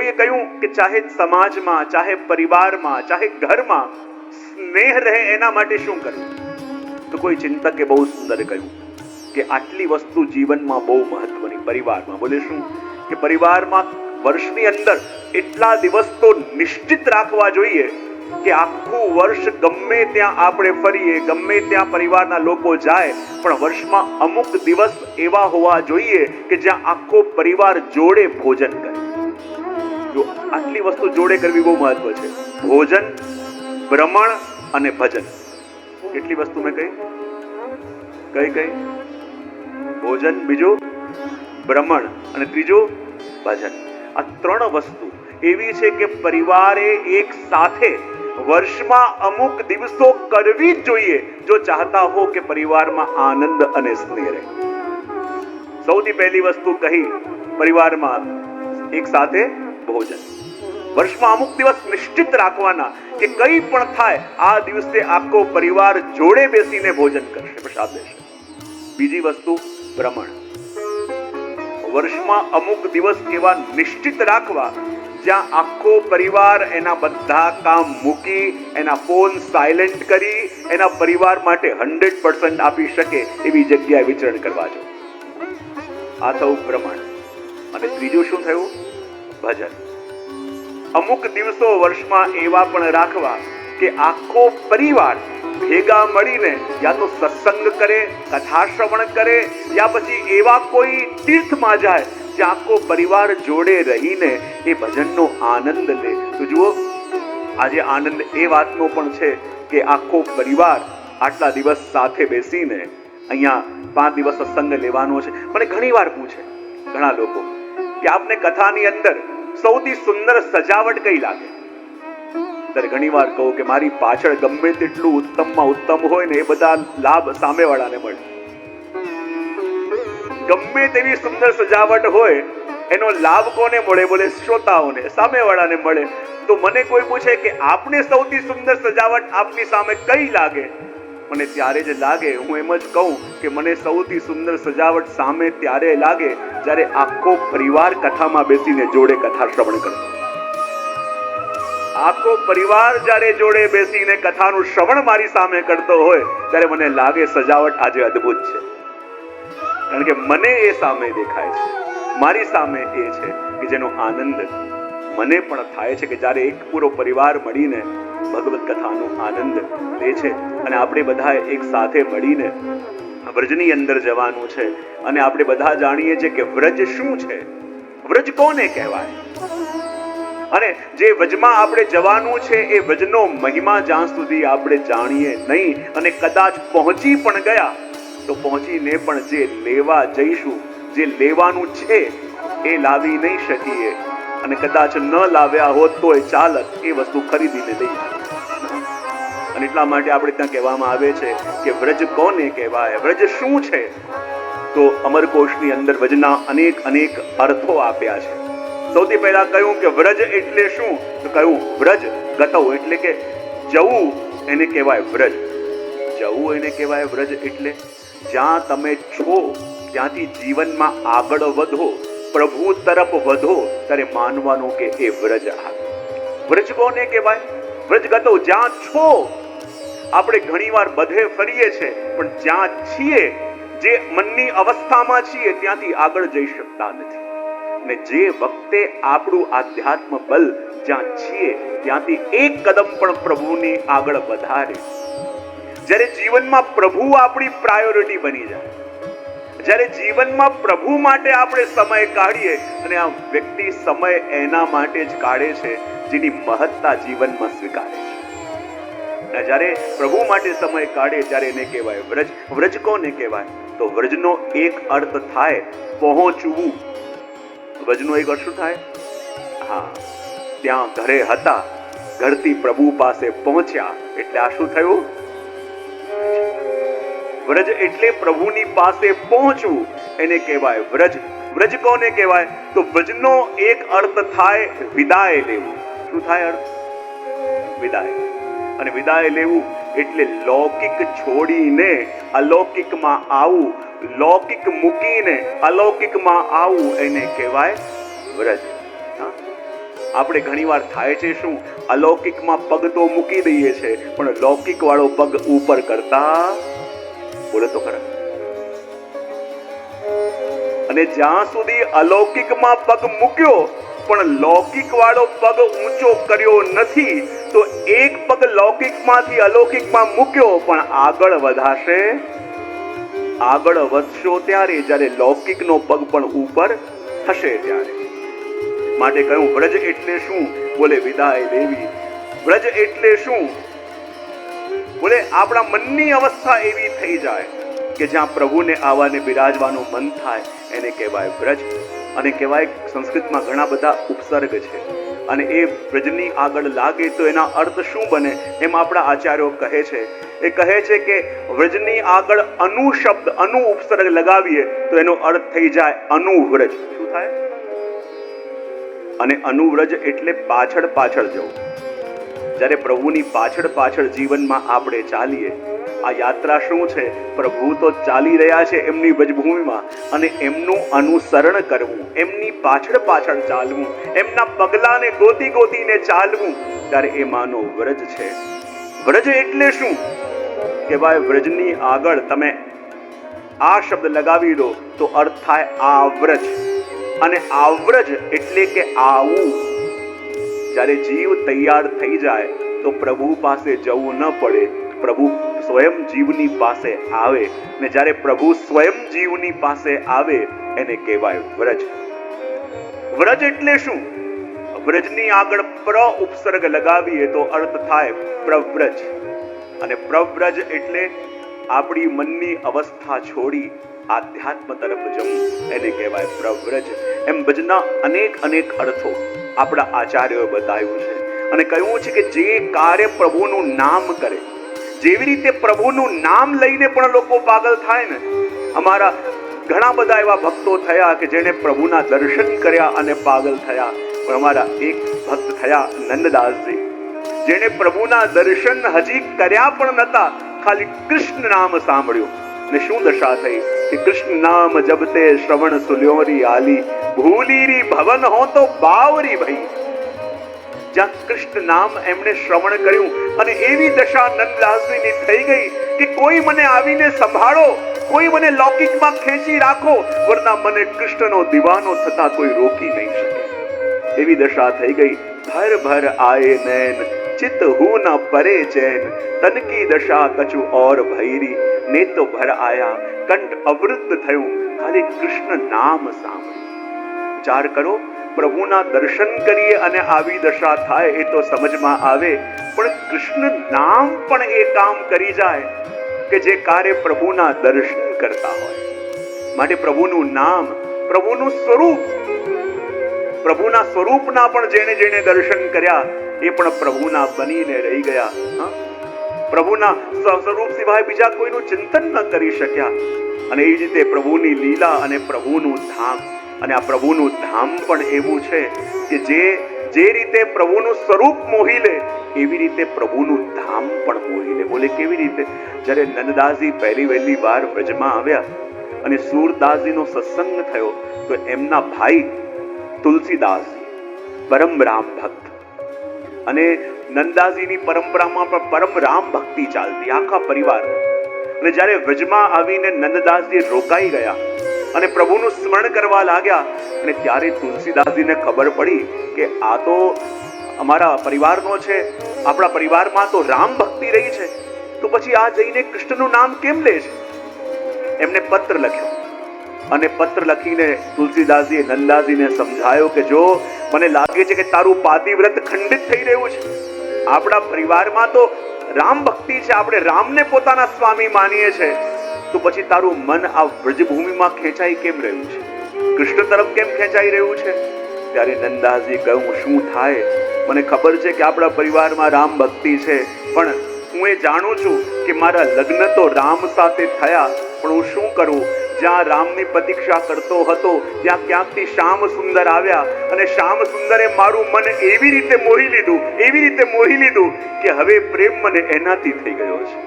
કોઈએ કહ્યું કે ચાહે સમાજમાં, ચાહે પરિવારમાં, ચાહે ઘરમાં સ્નેહ રહે એના માટે શું કરવું? તો કોઈ ચિંતકે બહુ સુંદર કહ્યું કે આટલી વસ્તુ જીવનમાં બહુ મહત્વની. પરિવારમાં બોલે શું કે પરિવારમાં વર્ષની અંદર એટલા દિવસ તો નિશ્ચિત રાખવા જોઈએ કે આખું વર્ષ ગમે ત્યાં આપણે ફરીએ, ગમે ત્યાં પરિવારના લોકો જાય, પણ વર્ષમાં અમુક દિવસ એવા હોવા જોઈએ કે જ્યાં આખો પરિવાર જોડે ભોજન કરે. જો આટલી વસ્તુ જોડે કરવી બહુ મહત્વ છે. ભોજન, ભ્રમણ અને ભજન. કેટલી વસ્તુ મેં કઈ? ભોજન, બીજું ભ્રમણ અને ત્રીજું ભજન. આ ત્રણ વસ્તુ એવી છે કે પરિવારે એક સાથે વર્ષમાં અમુક દિવસો કરવી જ જોઈએ જો ચાહતા હો કે પરિવારમાં આનંદ અને સ્નેહ રહે. સૌથી પહેલી વસ્તુ કહી પરિવારમાં એક સાથે ભોજન. વર્ષમાં અમુક દિવસ નિશ્ચિત રાખવાના કે કંઈ પણ થાય આ દિવસે આખો પરિવાર જોડે બેસીને ભોજન કરશે, પ્રસાદ લેશે. બીજી વસ્તુ ભ્રમણ. વર્ષમાં અમુક દિવસ એવા નિશ્ચિત રાખવા જ્યાં આખો પરિવાર એના બધા કામ મૂકી, એના ફોન સાયલેન્ટ કરી, એના પરિવાર માટે 100% આપી શકે એવી જગ્યાએ વિચરણ કરવા જો. આ થયું ભ્રમણ. અને ત્રીજું શું થયું? ભજન. અમુક દિવસો વર્ષમાં એવા પણ રાખવા કે આખો પરિવાર ભેગા મળીને યા તો સત્સંગ કરે, કથા શ્રવણ કરે, યા પછી એવા કોઈ તીર્થમાં જાય જ્યાં આખો પરિવાર જોડે રહીને એ ભજનનો આનંદ લે. તો જુઓ, આજે આનંદ એ વાતનો પણ છે કે આખો પરિવાર આટલા દિવસ સાથે બેસીને અહીંયા 5 દિવસ સત્સંગ લેવાનો છે. મને ઘણી વાર પૂછે ઘણા લોકો કે આપને કથાની અંદર સૌથી સુંદર સજાવટ કઈ લાગે? ત્યારે ઘણી વાર કહું કે મારી પાછળ ગમે તેટલું ઉત્તમમાં ઉત્તમ હોય ને એ બધા લાભ સામેવાળાને મળે. ગમે તેવી સુંદર સજાવટ હોય એનો લાભ કોને મળે? બોલે શ્રોતાઓને, સામેવાળાને મળે. તો મને કોઈ પૂછે કે આપને સૌથી સુંદર સજાવટ આપની સામે કઈ લાગે? મને ત્યારે જ લાગે, હું એમ જ કહું કે મને સૌથી સુંદર સજાવટ સામે ત્યારે લાગે જ્યારે આખો પરિવાર કથામાં બેસીને જોડે કથા શ્રવણ કરે. આખો પરિવાર જ્યારે જોડે બેસીને કથાનું શ્રવણ મારી સામે કરતો હોય ત્યારે મને લાગે સજાવટ આજે અદ્ભુત છે. કારણ કે મને એ સામે દેખાય છે, મારી સામે એ છે કે જેનો આનંદ મને પણ થાય છે કે જ્યારે એક પૂરો પરિવાર મળીને ભગવત કથાનો આનંદ લે છે. અને આપણે બધા એક સાથે મળીને વ્રજની અંદર જવાનું છે. અને આપણે બધા જાણીએ છીએ કે વ્રજ શું છે, વ્રજ કોને કહેવાય, અને જે વ્રજમાં આપણે જવાનું છે એ વ્રજનો મહિમા જ્યાં સુધી આપણે જાણીએ નહીં અને કદાચ પહોંચી પણ ગયા તો પહોંચીને પણ જે લેવા જઈશું, જે લેવાનું છે એ લાવી નહીં શકીએ, અને કદાચ ન લાવ્યા હોત તો એ ચાલત એ વસ્તુ ખરીદીને લઈ. અને એટલા માટે આપણે ત્યાં કહેવામાં આવે છે કે વ્રજ કોને કહેવાય, વ્રજ શું છે? તો અમરકોશની અંદર વ્રજના અનેક અર્થો આપ્યા છે. સૌથી પહેલા કહ્યું કે વ્રજ એટલે શું? તો કહ્યું વ્રજ ગતો એટલે કે જવું એને કહેવાય વ્રજ. જવું એને કહેવાય વ્રજ એટલે જ્યાં તમે છો ત્યાંથી જીવનમાં આગળ વધો, પ્રભુ તરફ વધો, ત્યારે માનવાનું કે એ વ્રજ આવે. વ્રજ કોને કહેવાય? વ્રજ ગતો જ્યાં છો. આપણે ઘણીવાર બધે ફરીએ છીએ પણ જ્યાં છીએ, જે મનની અવસ્થામાં છીએ ત્યાંથી આગળ જઈ શકતા નથી. ને જે વખતે આપણું આધ્યાત્મ બલ જ્યાં છીએ ત્યાંથી એક કદમ પણ પ્રભુની આગળ વધારે, જ્યારે જીવનમાં પ્રભુ આપણી પ્રાયોરિટી બની જાય, જ્યારે જીવનમાં પ્રભુ માટે આપણે સમય કાઢીએ, અને આ વ્યક્તિ સમય એના માટે જ કાઢે છે જેની મહત્તા જીવનમાં સ્વીકારે છે. જ્યારે પ્રભુ માટે સમય કાઢે ત્યારે એને કહેવાય વ્રજ. વ્રજ કોને કહેવાય? તો વ્રજનો એક અર્થ થાય પહોંચવું. વ્રજનો એક અર્થ શું થાય? હા, ત્યાં ઘરે હતા, ઘરથી પ્રભુ પાસે પહોંચ્યા, એટલે આ શું થયું? વ્રજ એટલે પ્રભુની પાસે પહોંચવું, એને કહેવાય વ્રજ. વ્રજ કોને કહેવાય? તો વ્રજનો એક અર્થ થાય વિદાય લેવું. શું થાય અર્થ? વિદાય. અને વિદાય લેવું એટલે લૌકિક છોડીને અલૌકિકમાં આવવું, લૌકિક મૂકીને અલૌકિકમાં આવવું, એને કહેવાય વ્રજ. આપણે ઘણીવાર થાય છે શું, અલૌકિકમાં પગ તો મૂકી દઈએ છે, પણ લૌકિક વાળો પગ ઉપર કરતા બોલે તો ખરા. અને જ્યાં સુધી અલૌકિકમાં પગ મૂક્યો પણ લૌકિક વાળો પગ ઊંચો કર્યો નથી, તો એક પગ લૌકિકમાંથી અલૌકિકમાં મૂક્યો પણ આગળ વધાશે. આગળ વધશો ત્યારે જ્યારે લૌકિકનો પગ પણ ઉપર થશે ત્યારે. માટે કહ્યું વ્રજ એટલે શું? બોલે વિદાય લેવી. વ્રજ એટલે શું? બોલે આપણા મનની અવસ્થા એવી થઈ જાય કે જ્યાં પ્રભુને આવવાને બિરાજવાનું મન થાય, એને કહેવાય વ્રજ. અને કહેવાય સંસ્કૃતમાં ઘણા બધા ઉપસર્ગ છે, અને એ વ્રજની આગળ લાગે તો એના અર્થ શું બને? એમ આપણા આચાર્યો કહે છે. એ કહે છે કે વ્રજની આગળ અનુ શબ્દ, અનુ ઉપસર્ગ લગાવીએ તો એનો અર્થ થઈ જાય અનુવ્રજ. શું થાય? અને અનુવ્રજ એટલે પાછળ પાછળ જવું. જ્યારે પ્રભુની પાછળ પાછળ જીવનમાં આપણે ચાલીએ, આ યાત્રા શું છે? પ્રભુ તો ચાલી રહ્યા છે એમની વ્રજભૂમિમાં, અને એમનું અનુસરણ કરવું, એમની પાછળ પાછળ ચાલવું, એમના પગલાને ગોતી ગોતીને ચાલવું, ત્યારે એ માનો વ્રજ છે. વ્રજ એટલે શું? કે ભાઈ વ્રજની આગળ તમે આ શબ્દ લગાવી દો તો અર્થ થાય આવૃજ. અને આવૃજ એટલે કે આવું. જ્યારે જીવ તૈયાર થઈ જાય તો પ્રભુ પાસે જવું ન પડે, પ્રભુ સ્વયં જીવની પાસે આવે. ને જ્યારે પ્રભુ સ્વયં જીવની પાસે આવે એને કહેવાય વ્રજ. વ્રજ એટલે શું? વ્રજની આગળ પ્ર ઉપસર્ગ લગાવીએ તો અર્થ થાય પ્રવ્રજ. અને પ્રવ્રજ એટલે આપણી મનની અવસ્થા છોડી આધ્યાત્મ તરફ જવું, એને કહેવાય પ્રવ્રજ. એમ ભજના અનેક અનેક અર્થો આપણા આચાર્યોએ બતાવ્યું છે. અને કહ્યું છે કે જે કાર્ય પ્રભુનું નામ કરે, જેવી રીતે પ્રભુનું નામ લઈને પણ લોકો પાગલ થાય ને. અમારા ઘણા બધા એવા ભક્તો થયા કે જેને પ્રભુના દર્શન કર્યા અને પાગલ થયા. પણ અમારા એક ભક્ત થયા નંદદાસજી, જેને પ્રભુના દર્શન હજી કર્યા પણ નતા, ખાલી કૃષ્ણ નામ સાંભળ્યું ને શું દશા થઈ કે કૃષ્ણ નામ જબતે શ્રવણ સુલ્યોરી આલી, ભૂલીરી ભવન હો તો બાવરી ભઈ. જ્યાં કૃષ્ણ નામ એમણે શ્રવણ કર્યું અને એવી દશા નંદદાસજીની થઈ ગઈ કે કોઈ મને આવીને સંભાળો, કોઈ મને લૌકિકમાં ખેંચી રાખો, વરના મને કૃષ્ણનો દીવાનો થતા કોઈ રોકી નહીં શકે. એવી દશા થઈ ગઈ. ભર ભર આયે નૈન ચિત હું ન પરે ચૈન, તન કી દશા કછુ ઓર ભૈરી, ને તો ભર આયા કંઠ અવૃત થયું, ખાલી કૃષ્ણ નામ સાંભળ્યું. વિચાર કરો, પ્રભુના દર્શન કરીએ અને આવી દશા થાય એ તો સમજમાં આવે, પણ કૃષ્ણ નામ પણ એ કામ કરી જાય કે જે કાર્ય પ્રભુના દર્શન કરતા હોય. માટે પ્રભુનું નામ, પ્રભુનું સ્વરૂપ, પ્રભુના સ્વરૂપના પણ જેણે જેણે દર્શન કર્યા એ પણ પ્રભુના બનીને રહી ગયા. પ્રભુના સ્વરૂપ સિવાય બીજા કોઈનું ચિંતન ન કરી શક્યા. અને એ જ રીતે પ્રભુની લીલા અને પ્રભુનું ધામ. અને આ પ્રભુનું ધામ પણ એવું છે કે જે રીતે પ્રભુનું સ્વરૂપ મોહી લે એવી રીતે પ્રભુનું ધામ પણ મોહી લે. બોલે કેવી રીતે? જ્યારે નંદદાસજી પહેલી વહેલી વાર વ્રજમાં આવ્યા અને સુરદાસજીનો સત્સંગ થયો તો એમના ભાઈ તુલસીદાસજી પરમ રામ ભક્ત, અને નંદાજીની પરંપરામાં પણ પરમ રામ ભક્તિ ચાલતી આખા પરિવાર. અને જ્યારે વ્રજમાં આવીને નંદદાસજી રોકાઈ ગયા અને પ્રભુનું સ્મરણ કરવા લાગ્યા, અને ત્યારે તુલસીદાસજીને ખબર પડી કે આ તો અમારા પરિવારનો છે, આપણા પરિવારમાં તો રામ ભક્તિ રહી છે, તો પછી આ જઈને કૃષ્ણનું નામ કેમ લે છે? એમને પત્ર લખ્યો અને પત્ર લખીને તુલસીદાસજીએ નંદાજીને સમજાયો કે જો મને લાગે છે કે તારું પાતિવ્રત ખંડિત થઈ રહ્યું છે. આપણા પરિવારમાં તો રામ ભક્તિ છે, આપણે રામને પોતાના સ્વામી માનીએ છીએ, તો પછી તારું મન આ વ્રજભૂમિમાં ખેંચાઈ કેમ રહ્યું છે? કૃષ્ણ તરફ કેમ ખેંચાઈ રહ્યું છે? ત્યારે નંદાજી કહ્યું શું થાય? મને ખબર છે કે આપણા પરિવારમાં રામ ભક્તિ છે, પણ હું એ જાણું છું કે મારા લગ્ન તો રામ સાથે થયા, પણ હું શું કરું? જ્યાં રામની પ્રતીક્ષા કરતો હતો ત્યાં ક્યાંકથી શ્યામ સુંદર આવ્યા અને શ્યામ સુંદરે મારું મન એવી રીતે મોહી લીધું કે હવે પ્રેમ મને એનાથી થઈ ગયો છે.